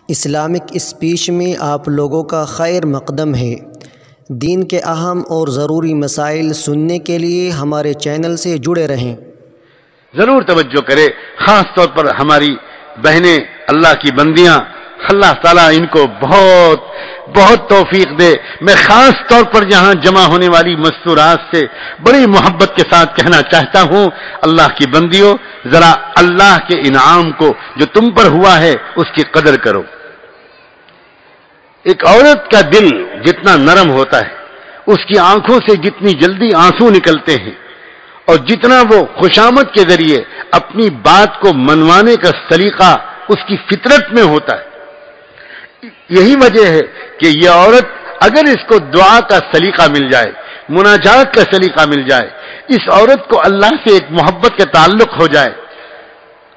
Islamic speech میں آپ لوگوں کا خیر مقدم ہے۔ دین کے اہم اور ضروری مسائل سننے کے لیے ہمارے چینل سے جڑے رہیں۔ ضرور توجہ کرے، خاص طور پر ہماری بہنیں اللہ کی بندیاں، اللہ تعالیٰ ان کو بہت بہت توفیق دے۔ میں خاص طور پر یہاں جمع ہونے والی مستورات سے بڑی محبت کے ساتھ کہنا چاہتا ہوں، اللہ کی بندیوں، ذرا اللہ کے انعام کو جو تم پر ہوا ہے اس کی قدر کرو۔ ایک عورت کا دل جتنا نرم ہوتا ہے، اس کی آنکھوں سے جتنی جلدی آنسو نکلتے ہیں، اور جتنا وہ خوشامد کے ذریعے اپنی بات کو منوانے کا سلیقہ اس کی فطرت میں ہوتا ہے، یہی وجہ ہے کہ یہ عورت اگر اس کو دعا کا سلیقہ مل جائے، مناجات کا سلیقہ مل جائے، اس عورت کو اللہ سے ایک محبت کا تعلق ہو جائے،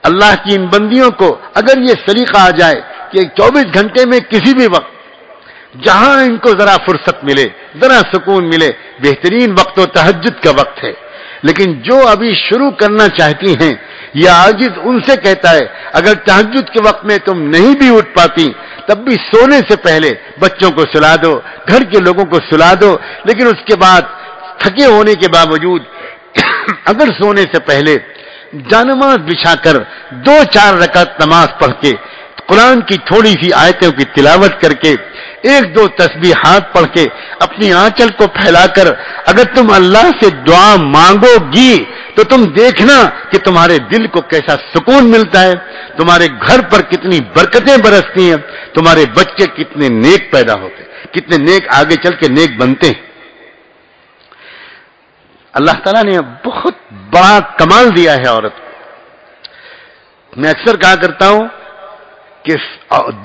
اللہ کی ان بندیوں کو اگر یہ سلیقہ آ جائے کہ 24 گھنٹے میں کسی بھی وقت جہاں ان کو ذرا فرصت ملے، ذرا سکون ملے، بہترین وقت و تہجد کا وقت ہے۔ لیکن جو ابھی شروع کرنا چاہتی ہیں، یہ عاجز ان سے کہتا ہے اگر تہجد کے وقت میں تم نہیں بھی اٹھ پاتی تب بھی سونے سے پہلے بچوں کو سلا دو، گھر کے لوگوں کو سلا دو، لیکن اس کے بعد تھکے ہونے کے باوجود اگر سونے سے پہلے جانماز بچھا کر 2-4 رکعت نماز پڑھ کے، قرآن کی تھوڑی سی آیتوں کی تلاوت کر کے، 1-2 تسبیحات پڑھ کے، اپنی آنچل کو پھیلا کر اگر تم اللہ سے دعا مانگو گی تو تم دیکھنا کہ تمہارے دل کو کیسا سکون ملتا ہے، تمہارے گھر پر کتنی برکتیں برستی ہیں، تمہارے بچے کتنے نیک پیدا ہوتے ہیں، کتنے نیک آگے چل کے نیک بنتے ہیں۔ اللہ تعالیٰ نے بہت بڑا کمال دیا ہے عورت کو۔ میں اکثر کہا کرتا ہوں کہ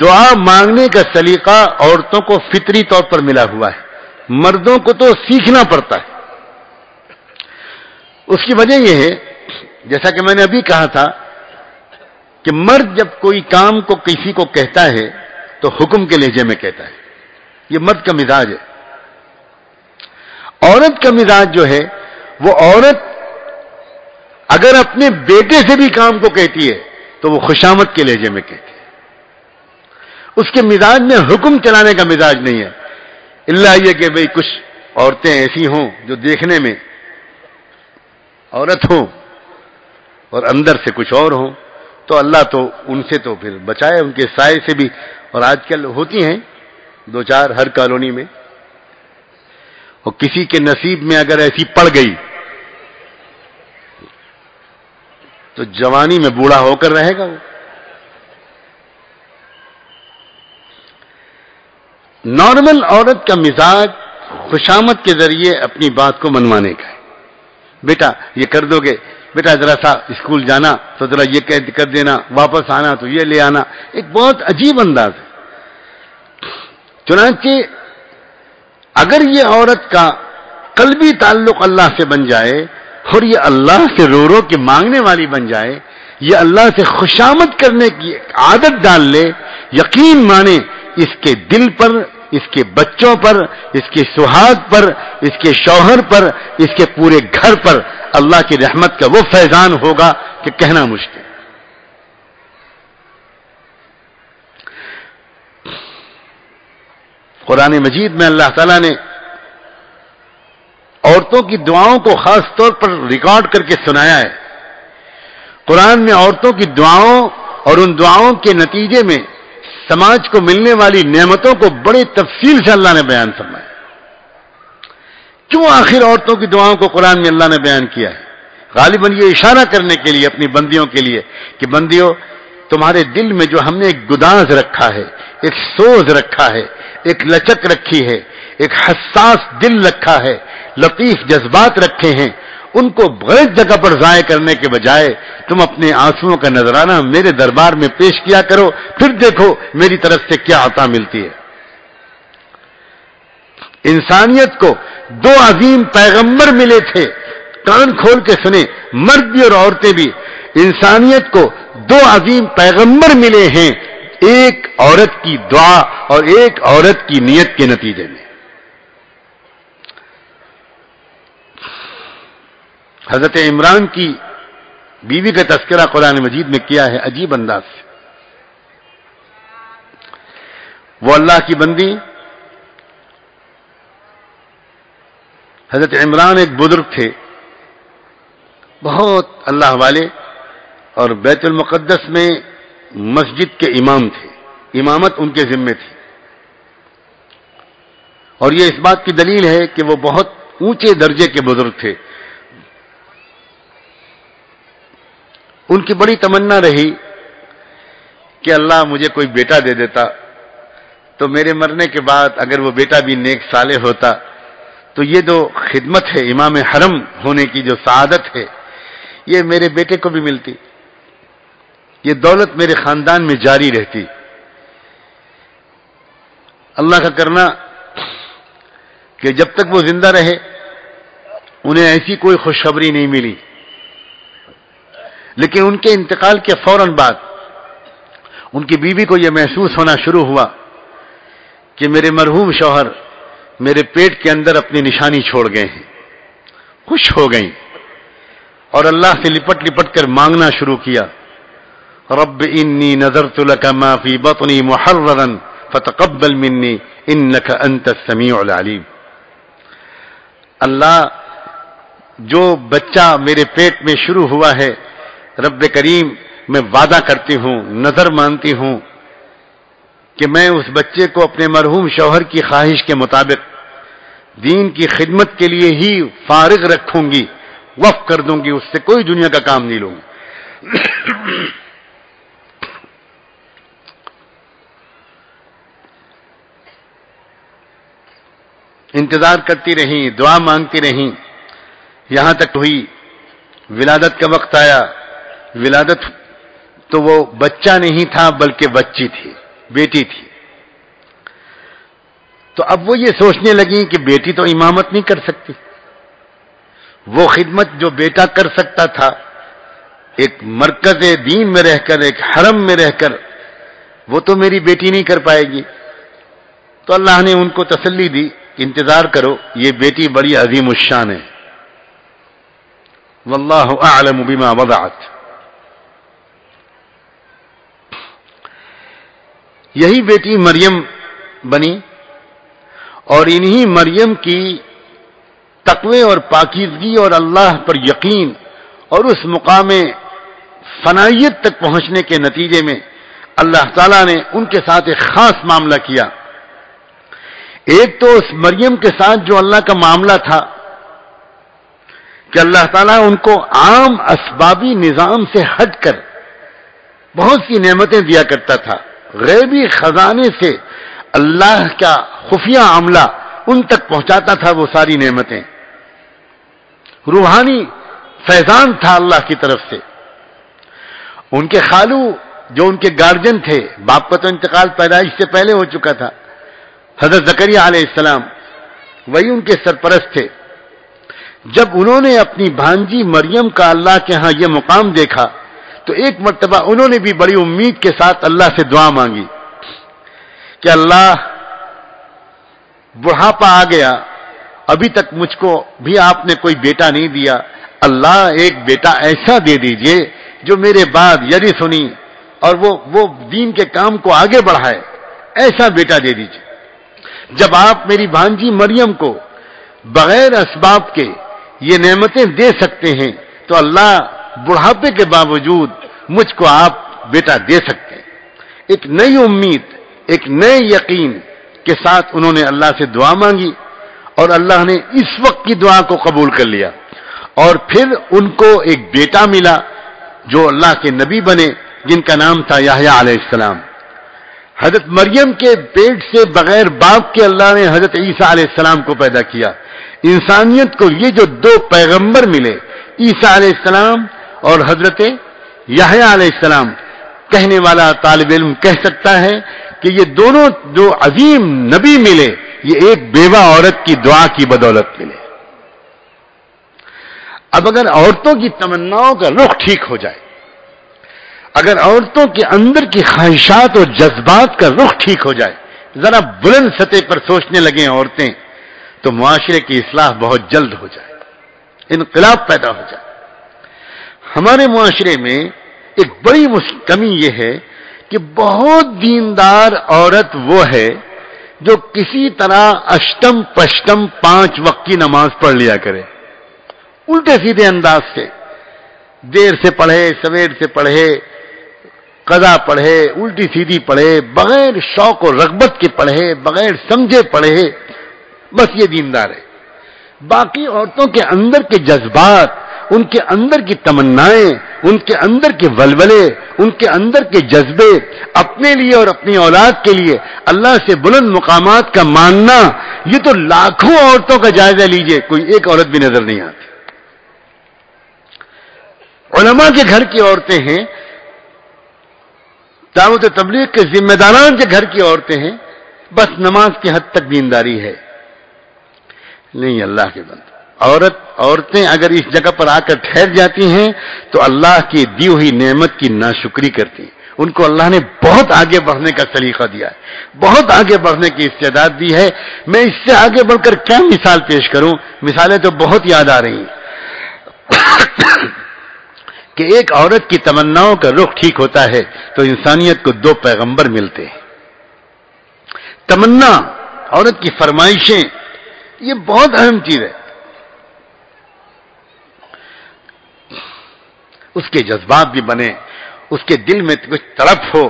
دعا مانگنے کا سلیقہ عورتوں کو فطری طور پر ملا ہوا ہے، مردوں کو تو سیکھنا پڑتا ہے۔ اس کی وجہ یہ ہے، جیسا کہ میں نے ابھی کہا تھا کہ مرد جب کوئی کام کو کسی کو کہتا ہے تو حکم کے لہجے میں کہتا ہے، یہ مرد کا مزاج ہے۔ عورت کا مزاج جو ہے، وہ عورت اگر اپنے بیٹے سے بھی کام کو کہتی ہے تو وہ خوشامد کے لہجے میں کہتی ہے۔ اس کے مزاج میں حکم چلانے کا مزاج نہیں ہے، اللہ یہ کہ بھئی کچھ عورتیں ایسی ہوں جو دیکھنے میں عورت ہوں اور اندر سے کچھ اور ہوں، تو اللہ تو ان سے تو پھر بچائے، ان کے سائے سے بھی۔ اور آج کل ہوتی ہیں 2-4 ہر کالونی میں، اور کسی کے نصیب میں اگر ایسی پڑ گئی تو جوانی میں بوڑھا ہو کر رہے گا وہ۔ نارمل عورت کا مزاج خوشامد کے ذریعے اپنی بات کو منوانے کا ہے۔ بیٹا یہ کر دو گے، بیٹا ذرا سا اسکول جانا تو ذرا یہ کر دینا، واپس آنا تو یہ لے آنا، ایک بہت عجیب انداز ہے۔ چنانچہ اگر یہ عورت کا قلبی تعلق اللہ سے بن جائے اور یہ اللہ سے رو رو کے مانگنے والی بن جائے، یہ اللہ سے خوشامد کرنے کی عادت ڈال لے، یقین مانے اس کے دل پر، اس کے بچوں پر، اس کے سہاگ پر، اس کے شوہر پر، اس کے پورے گھر پر اللہ کی رحمت کا وہ فیضان ہوگا کہ کہنا مشکل۔ قرآن مجید میں اللہ تعالیٰ نے عورتوں کی دعاؤں کو خاص طور پر ریکارڈ کر کے سنایا ہے۔ قرآن میں عورتوں کی دعاؤں اور ان دعاؤں کے نتیجے میں سماج کو ملنے والی نعمتوں کو بڑی تفصیل سے اللہ نے بیان فرمایا۔ کیوں آخر عورتوں کی دعاؤں کو قرآن میں اللہ نے بیان کیا ہے؟ غالباً یہ اشارہ کرنے کے لیے اپنی بندیوں کے لیے کہ بندیوں، تمہارے دل میں جو ہم نے ایک گداز رکھا ہے، ایک سوز رکھا ہے، ایک لچک رکھی ہے، ایک حساس دل رکھا ہے، لطیف جذبات رکھے ہیں، ان کو غلط جگہ پر ضائع کرنے کے بجائے تم اپنے آنسوؤں کا نذرانہ میرے دربار میں پیش کیا کرو، پھر دیکھو میری طرف سے کیا عطا ملتی ہے۔ انسانیت کو 2 عظیم پیغمبر ملے تھے، کان کھول کے سنیں، مرد بھی اور عورتیں بھی۔ انسانیت کو 2 عظیم پیغمبر ملے ہیں، ایک عورت کی دعا اور ایک عورت کی نیت کے نتیجے میں۔ حضرت عمران کی بیوی کا تذکرہ قرآن مجید میں کیا ہے عجیب انداز سے۔ وہ اللہ کی بندی حضرت عمران ایک بزرگ تھے، بہت اللہ والے، اور بیت المقدس میں مسجد کے امام تھے، امامت ان کے ذمے تھی، اور یہ اس بات کی دلیل ہے کہ وہ بہت اونچے درجے کے بزرگ تھے۔ ان کی بڑی تمنا رہی کہ اللہ مجھے کوئی بیٹا دے دیتا تو میرے مرنے کے بعد اگر وہ بیٹا بھی نیک صالح ہوتا تو یہ جو خدمت ہے امام حرم ہونے کی جو سعادت ہے یہ میرے بیٹے کو بھی ملتی، یہ دولت میرے خاندان میں جاری رہتی۔ اللہ کا کرنا کہ جب تک وہ زندہ رہے انہیں ایسی کوئی خوشخبری نہیں ملی، لیکن ان کے انتقال کے فوراً بعد ان کی بیوی کو یہ محسوس ہونا شروع ہوا کہ میرے مرحوم شوہر میرے پیٹ کے اندر اپنی نشانی چھوڑ گئے ہیں۔ خوش ہو گئیں اور اللہ سے لپٹ لپٹ کر مانگنا شروع کیا، رب انی نذرت لک ما فی بطنی محررا فتقبل منی انک انت السمیع العلیم۔ اللہ جو بچہ میرے پیٹ میں شروع ہوا ہے رب کریم میں وعدہ کرتی ہوں، نظر مانتی ہوں کہ میں اس بچے کو اپنے مرحوم شوہر کی خواہش کے مطابق دین کی خدمت کے لیے ہی فارغ رکھوں گی، وقف کر دوں گی، اس سے کوئی دنیا کا کام نہیں لوں گی۔ انتظار کرتی رہیں، دعا مانگتی رہیں، یہاں تک ہوئی ولادت کا وقت آیا۔ ولادت تو وہ بچہ نہیں تھا بلکہ بچی تھی، بیٹی تھی۔ تو اب وہ یہ سوچنے لگی کہ بیٹی تو امامت نہیں کر سکتی، وہ خدمت جو بیٹا کر سکتا تھا ایک مرکز دین میں رہ کر، ایک حرم میں رہ کر، وہ تو میری بیٹی نہیں کر پائے گی۔ تو اللہ نے ان کو تسلی دی، انتظار کرو، یہ بیٹی بڑی عظیم الشان ہے، واللہ اعلم بما وضعت۔ یہی بیٹی مریم بنی، اور انہی مریم کی تقوی اور پاکیزگی اور اللہ پر یقین اور اس مقام فنائیت تک پہنچنے کے نتیجے میں اللہ تعالیٰ نے ان کے ساتھ ایک خاص معاملہ کیا۔ ایک تو اس مریم کے ساتھ جو اللہ کا معاملہ تھا کہ اللہ تعالیٰ ان کو عام اسبابی نظام سے ہٹ کر بہت سی نعمتیں دیا کرتا تھا، غیبی خزانے سے اللہ کا خفیہ عملہ ان تک پہنچاتا تھا، وہ ساری نعمتیں روحانی فیضان تھا اللہ کی طرف سے۔ ان کے خالو جو ان کے گارجن تھے، باپ کا تو انتقال پیدائش سے پہلے ہو چکا تھا، حضرت زکریا علیہ السلام وہی ان کے سرپرست تھے۔ جب انہوں نے اپنی بھانجی مریم کا اللہ کے ہاں یہ مقام دیکھا تو ایک مرتبہ انہوں نے بھی بڑی امید کے ساتھ اللہ سے دعا مانگی کہ اللہ بڑھاپا آ گیا، ابھی تک مجھ کو بھی آپ نے کوئی بیٹا نہیں دیا، اللہ ایک بیٹا ایسا دے دیجئے جو میرے بعد یری سنی اور وہ دین کے کام کو آگے بڑھائے، ایسا بیٹا دے دیجئے۔ جب آپ میری بھانجی مریم کو بغیر اسباب کے یہ نعمتیں دے سکتے ہیں تو اللہ بڑھاپے کے باوجود مجھ کو آپ بیٹا دے سکتے ہیں۔ ایک نئی امید، ایک نئے یقین کے ساتھ انہوں نے اللہ سے دعا مانگی اور اللہ نے اس وقت کی دعا کو قبول کر لیا، اور پھر ان کو ایک بیٹا ملا جو اللہ کے نبی بنے، جن کا نام تھا یحییٰ علیہ السلام۔ حضرت مریم کے پیٹ سے بغیر باپ کے اللہ نے حضرت عیسیٰ علیہ السلام کو پیدا کیا۔ انسانیت کو یہ جو دو پیغمبر ملے، عیسیٰ علیہ السلام اور حضرت یحییٰ علیہ السلام، کہنے والا طالب علم کہہ سکتا ہے کہ یہ دونوں جو عظیم نبی ملے یہ ایک بیوہ عورت کی دعا کی بدولت ملے۔ اب اگر عورتوں کی تمناؤں کا رخ ٹھیک ہو جائے، اگر عورتوں کے اندر کی خواہشات اور جذبات کا رخ ٹھیک ہو جائے، ذرا بلند سطح پر سوچنے لگیں عورتیں، تو معاشرے کی اصلاح بہت جلد ہو جائے، انقلاب پیدا ہو جائے۔ ہمارے معاشرے میں ایک بڑی کمی یہ ہے کہ بہت دیندار عورت وہ ہے جو کسی طرح اشتم پشتم 5 وقت کی نماز پڑھ لیا کرے، الٹے سیدھے انداز سے، دیر سے پڑھے، سویر سے پڑھے، قضا پڑھے، الٹی سیدھی پڑھے، بغیر شوق و رغبت کے پڑھے، بغیر سمجھے پڑھے، بس یہ دیندار ہے۔ باقی عورتوں کے اندر کے جذبات، ان کے اندر کی تمنائیں، ان کے اندر کے ولولے، ان کے اندر کے جذبے، اپنے لیے اور اپنی اولاد کے لیے اللہ سے بلند مقامات کا ماننا، یہ تو لاکھوں عورتوں کا جائزہ لیجئے، کوئی ایک عورت بھی نظر نہیں آتی۔ علماء کے گھر کی عورتیں ہیں، دعوت تبلیغ کے ذمہ داران کے گھر کی عورتیں ہیں، بس نماز کی حد تک دینداری ہے نہیں۔ اللہ کے بندے، عورتیں اگر اس جگہ پر آ کر ٹھہر جاتی ہیں تو اللہ کی دی ہوئی نعمت کی ناشکری کرتی ہیں۔ ان کو اللہ نے بہت آگے بڑھنے کا سلیقہ دیا ہے، بہت آگے بڑھنے کی استعداد دی ہے۔ میں اس سے آگے بڑھ کر کیا مثال پیش کروں، مثالیں تو بہت یاد آ رہی ہیں کہ ایک عورت کی تمناؤں کا رخ ٹھیک ہوتا ہے تو انسانیت کو 2 پیغمبر ملتے ہیں۔ تمنا، عورت کی فرمائشیں، یہ بہت اہم چیز ہے۔ اس کے جذبات بھی بنے، اس کے دل میں کچھ تڑپ ہو،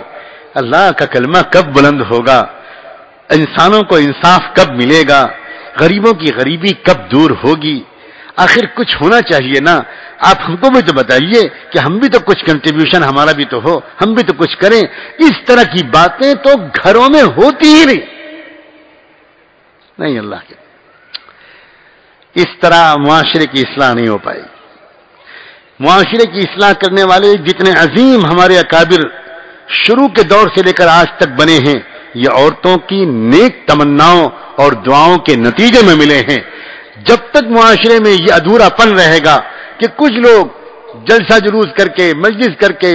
اللہ کا کلمہ کب بلند ہوگا، انسانوں کو انصاف کب ملے گا، غریبوں کی غریبی کب دور ہوگی، آخر کچھ ہونا چاہیے نا۔ آپ ہم کو بھی تو بتائیے کہ ہم بھی تو کچھ کنٹریبیوشن ہمارا بھی تو ہو، ہم بھی تو کچھ کریں۔ اس طرح کی باتیں تو گھروں میں ہوتی ہی نہیں اللہ کے، اس طرح معاشرے کی اصلاح نہیں ہو پائے گی۔ معاشرے کی اصلاح کرنے والے جتنے عظیم ہمارے اکابر شروع کے دور سے لے کر آج تک بنے ہیں، یہ عورتوں کی نیک تمناؤں اور دعاؤں کے نتیجے میں ملے ہیں۔ جب تک معاشرے میں یہ ادھورا پن رہے گا کہ کچھ لوگ جلسہ جلوس کر کے، مجلس کر کے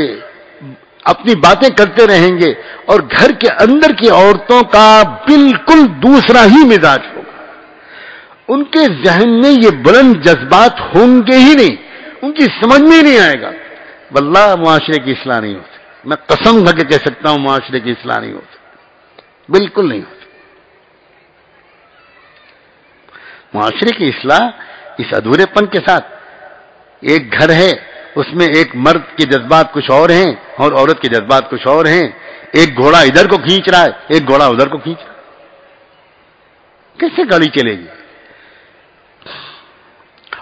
اپنی باتیں کرتے رہیں گے اور گھر کے اندر کی عورتوں کا بالکل دوسرا ہی مزاج ہوگا، ان کے ذہن میں یہ بلند جذبات ہوں گے ہی نہیں، ان کی سمجھ میں ہی نہیں آئے گا، واللہ معاشرے کی اصلاح نہیں ہوتی۔ میں قسم کھا کے کہہ سکتا ہوں معاشرے کی اصلاح نہیں ہوتی، بالکل نہیں ہوتی۔ معاشرے کی اصلاح اس ادھورے پن کے ساتھ، ایک گھر ہے اس میں ایک مرد کے جذبات کچھ اور ہیں اور عورت کے جذبات کچھ اور ہیں، ایک گھوڑا ادھر کو کھینچ رہا ہے، ایک گھوڑا ادھر کو کھینچ رہا ہے، کیسے گاڑی چلے گی؟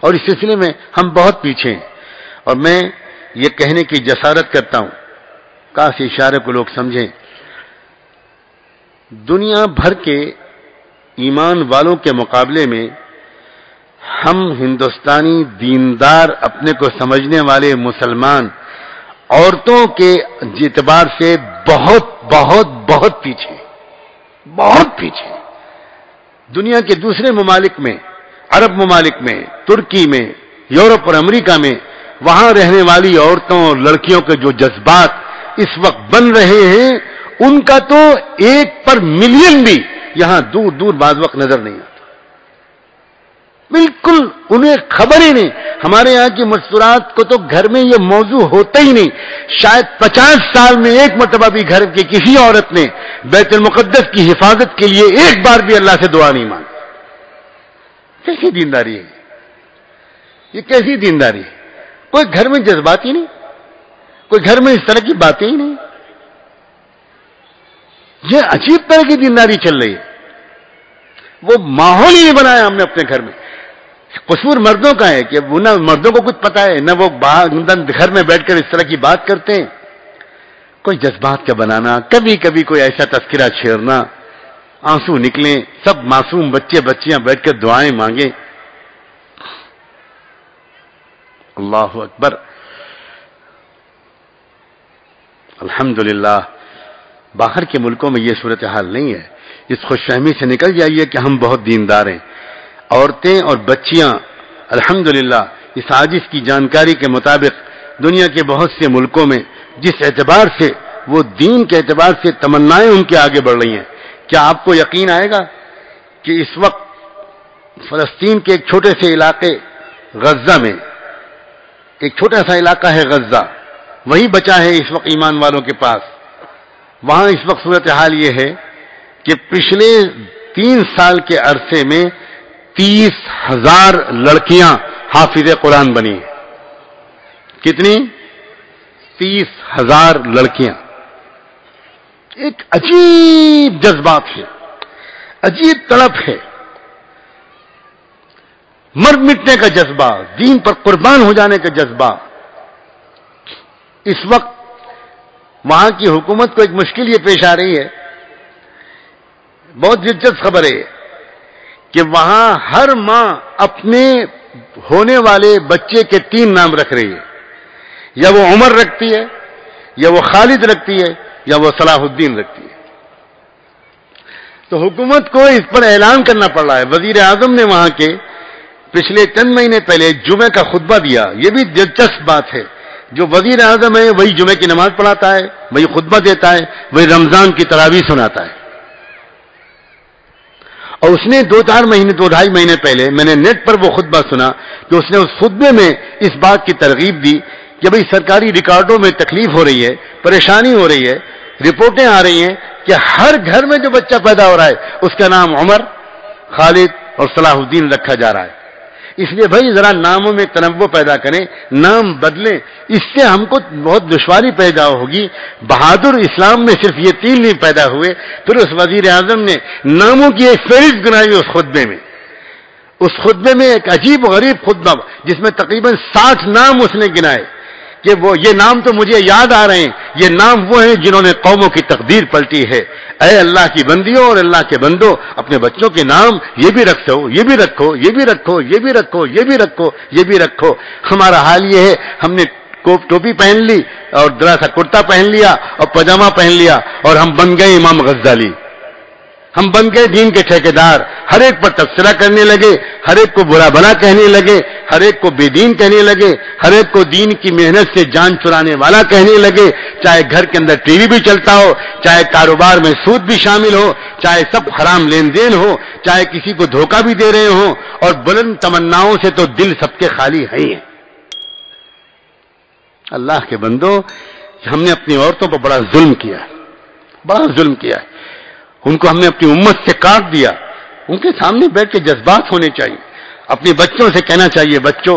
اور اس سلسلے میں ہم بہت پیچھے ہیں، اور میں یہ کہنے کی جسارت کرتا ہوں، کاش اشارے کو لوگ سمجھیں، دنیا بھر کے ایمان والوں کے مقابلے میں ہم ہندوستانی دیندار اپنے کو سمجھنے والے مسلمان عورتوں کے اعتبار سے بہت بہت بہت پیچھے، بہت پیچھے۔ دنیا کے دوسرے ممالک میں، عرب ممالک میں، ترکی میں، یورپ اور امریکہ میں، وہاں رہنے والی عورتوں اور لڑکیوں کے جو جذبات اس وقت بن رہے ہیں، ان کا تو 1 پر ملین بھی یہاں دور دور بعض وقت نظر نہیں آتا، بالکل انہیں خبر ہی نہیں۔ ہمارے یہاں کی مستورات کو تو گھر میں یہ موضوع ہوتا ہی نہیں، شاید 50 سال میں 1 مرتبہ بھی گھر کی کسی عورت نے بیت المقدس کی حفاظت کے لیے 1 بار بھی اللہ سے دعا نہیں مانگی۔ کیسی دینداری ہے یہ؟ کیسی دینداری ہے؟ کوئی گھر میں جذبات ہی نہیں، کوئی گھر میں اس طرح کی باتیں ہی نہیں، یہ عجیب طرح کی دینداری چل رہی ہے۔ وہ ماحول ہی نہیں بنایا ہم نے اپنے گھر میں۔ قصور مردوں کا ہے کہ نہ مردوں کو کچھ پتا ہے، نہ وہ گھر میں بیٹھ کر اس طرح کی بات کرتے ہیں۔ کوئی جذبات کا بنانا، کبھی کبھی کوئی ایسا تذکرہ چھیڑنا، آنسو نکلیں، سب معصوم بچے بچیاں بیٹھ کر دعائیں مانگیں۔ اللہ اکبر، الحمدللہ باہر کے ملکوں میں یہ صورتحال نہیں ہے۔ اس خوش فہمی سے نکل جائیے کہ ہم بہت دیندار ہیں۔ عورتیں اور بچیاں الحمدللہ اس عاجز کی جانکاری کے مطابق دنیا کے بہت سے ملکوں میں جس اعتبار سے وہ دین کے اعتبار سے تمنائیں ان کے آگے بڑھ رہی ہیں، کیا آپ کو یقین آئے گا کہ اس وقت فلسطین کے ایک چھوٹے سے علاقے غزہ میں، ایک چھوٹا سا علاقہ ہے غزہ، وہی بچا ہے اس وقت ایمان والوں کے پاس، وہاں اس وقت صورتحال یہ ہے کہ پچھلے 3 سال کے عرصے میں 30,000 لڑکیاں حافظ قرآن بنی. کتنی؟ 30,000 لڑکیاں. ایک عجیب جذبات ہے، عجیب تڑپ ہے، مر مٹنے کا جذبہ، دین پر قربان ہو جانے کا جذبہ. اس وقت وہاں کی حکومت کو ایک مشکل یہ پیش آ رہی ہے، بہت دلچسپ خبر ہے کہ وہاں ہر ماں اپنے ہونے والے بچے کے 3 نام رکھ رہی ہے. یا وہ عمر رکھتی ہے، یا وہ خالد رکھتی ہے، یا وہ صلاح الدین رکھتی ہے. تو حکومت کو اس پر اعلان کرنا پڑ رہا ہے. وزیر اعظم نے وہاں کے پچھلے چند مہینے پہلے جمعے کا خطبہ دیا. یہ بھی دلچسپ بات ہے، جو وزیر اعظم ہے وہی جمعے کی نماز پڑھاتا ہے، وہی خطبہ دیتا ہے، وہی رمضان کی تراویح سناتا ہے. اور اس نے 2-2.5 مہینے پہلے میں نے نیٹ پر وہ خطبہ سنا کہ اس نے اس خطبے میں اس بات کی ترغیب دی کہ بھئی سرکاری ریکارڈوں میں تکلیف ہو رہی ہے، پریشانی ہو رہی ہے، رپورٹیں آ رہی ہیں کہ ہر گھر میں جو بچہ پیدا ہو رہا ہے اس کا نام عمر، خالد اور صلاح الدین رکھا جا رہا ہے. اس لیے بھائی ذرا ناموں میں تنوع پیدا کریں، نام بدلیں. اس سے ہم کو بہت دشواری پیدا ہوگی. بہادر اسلام میں صرف یہ 3 نہیں پیدا ہوئے. پھر اس وزیر اعظم نے ناموں کی ایک فہرست گنائی اس خطبے میں. اس خطبے میں ایک عجیب و غریب خطبہ جس میں تقریباً 60 نام اس نے گنائے کہ یہ نام تو مجھے یاد آ رہے ہیں، یہ نام وہ ہیں جنہوں نے قوموں کی تقدیر پلٹی ہے. اے اللہ کی بندیوں اور اللہ کے بندوں، اپنے بچوں کے نام یہ بھی رکھو، یہ بھی رکھو، یہ بھی رکھو، یہ بھی رکھو، یہ بھی رکھو، یہ بھی رکھو. ہمارا حال یہ ہے، ہم نے ٹوپی پہن لی اور ذرا سا کرتا پہن لیا اور پاجامہ پہن لیا اور ہم بن گئے امام غزالی. ہم بن گئے دین کے ٹھیکیدار. ہر ایک پر تبصرہ کرنے لگے، ہر ایک کو برا بھلا کہنے لگے، ہر ایک کو بے دین کہنے لگے، ہر ایک کو دین کی محنت سے جان چرانے والا کہنے لگے. چاہے گھر کے اندر ٹی وی بھی چلتا ہو، چاہے کاروبار میں سود بھی شامل ہو، چاہے سب حرام لین دین ہو، چاہے کسی کو دھوکہ بھی دے رہے ہوں، اور بلند تمناؤں سے تو دل سب کے خالی ہیں. اللہ کے بندو، ہم نے اپنی عورتوں پر بڑا ظلم کیا، بڑا ظلم کیا. ان کو ہم نے اپنی امت سے کاٹ دیا. ان کے سامنے بیٹھ کے جذبات ہونے چاہیے. اپنے بچوں سے کہنا چاہیے، بچوں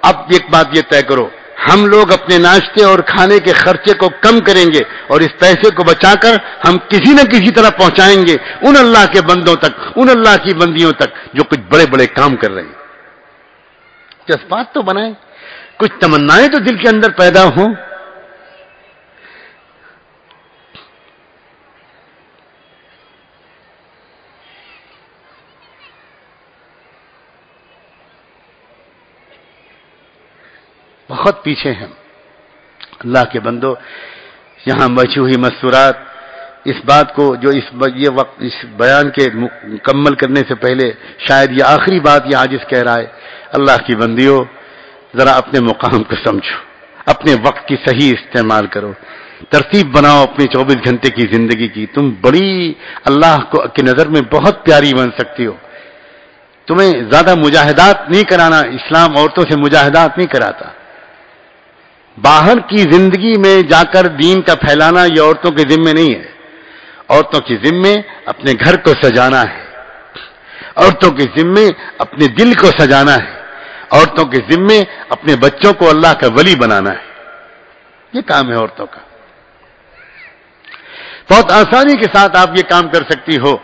اب ایک بات یہ طے کرو، ہم لوگ اپنے ناشتے اور کھانے کے خرچے کو کم کریں گے اور اس پیسے کو بچا کر ہم کسی نہ کسی طرح پہنچائیں گے ان اللہ کے بندوں تک، ان اللہ کی بندیوں تک جو کچھ بڑے بڑے کام کر رہے ہیں. جذبات تو بنائیں، کچھ تمنائیں تو دل کے اندر پیدا ہوں. بہت پیچھے ہیں اللہ کے بندو. یہاں بچی ہوئی مستورات اس بات کو جو یہ وقت اس بیان کے مکمل کرنے سے پہلے شاید یہ آخری بات یہ عاجز کہہ رہا ہے. اللہ کی بندیوں، ذرا اپنے مقام کو سمجھو، اپنے وقت کی صحیح استعمال کرو، ترتیب بناؤ اپنی 24 گھنٹے کی زندگی کی. تم بڑی اللہ کی نظر میں بہت پیاری بن سکتی ہو. تمہیں زیادہ مجاہدات نہیں کرانا، اسلام عورتوں سے مجاہدات نہیں کراتا. باہر کی زندگی میں جا کر دین کا پھیلانا یہ عورتوں کے ذمے نہیں ہے. عورتوں کے ذمے اپنے گھر کو سجانا ہے، عورتوں کے ذمے اپنے دل کو سجانا ہے، عورتوں کے ذمے اپنے بچوں کو اللہ کا ولی بنانا ہے. یہ کام ہے عورتوں کا. بہت آسانی کے ساتھ آپ یہ کام کر سکتی ہو.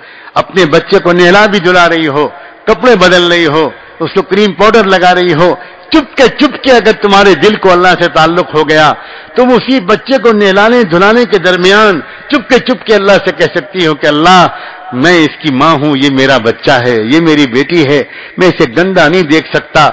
اپنے بچے کو نہلا بھی دھلا رہی ہو، کپڑے بدل رہی ہو، اس کو کریم پاؤڈر لگا رہی ہو. چپ کے اگر تمہارے دل کو اللہ سے تعلق ہو گیا، تم اسی بچے کو نہلانے دھلانے کے درمیان چپ کے اللہ سے کہہ سکتی ہو کہ اللہ، میں اس کی ماں ہوں، یہ میرا بچہ ہے، یہ میری بیٹی ہے، میں اسے گندا نہیں دیکھ سکتا.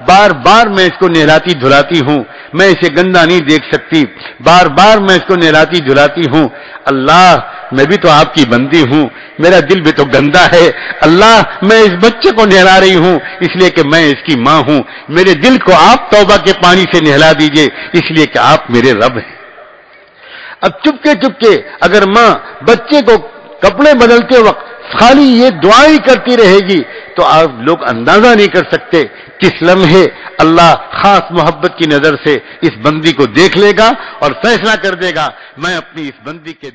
بار بار میں اس کو نہلاتی دھلاتی ہوں، میں اسے گندا نہیں دیکھ سکتی. بار بار میں اس کو نہلاتی دھلاتی ہوں. اللہ، میں بھی تو آپ کی بندی ہوں، میرا دل بھی تو گندا ہے. اللہ، میں اس بچے کو نہلا رہی ہوں اس لیے کہ میں اس کی ماں ہوں. میرے دل کو آپ توبہ کے پانی سے نہلا دیجئے اس لیے کہ آپ میرے رب ہیں. اب چپ کے اگر ماں بچے کو کپڑے بدلتے وقت خالی یہ دعائیں کرتی رہے گی تو آپ لوگ اندازہ نہیں کر سکتے کس لمحے اللہ خاص محبت کی نظر سے اس بندی کو دیکھ لے گا اور فیصلہ کر دے گا، میں اپنی اس بندی کے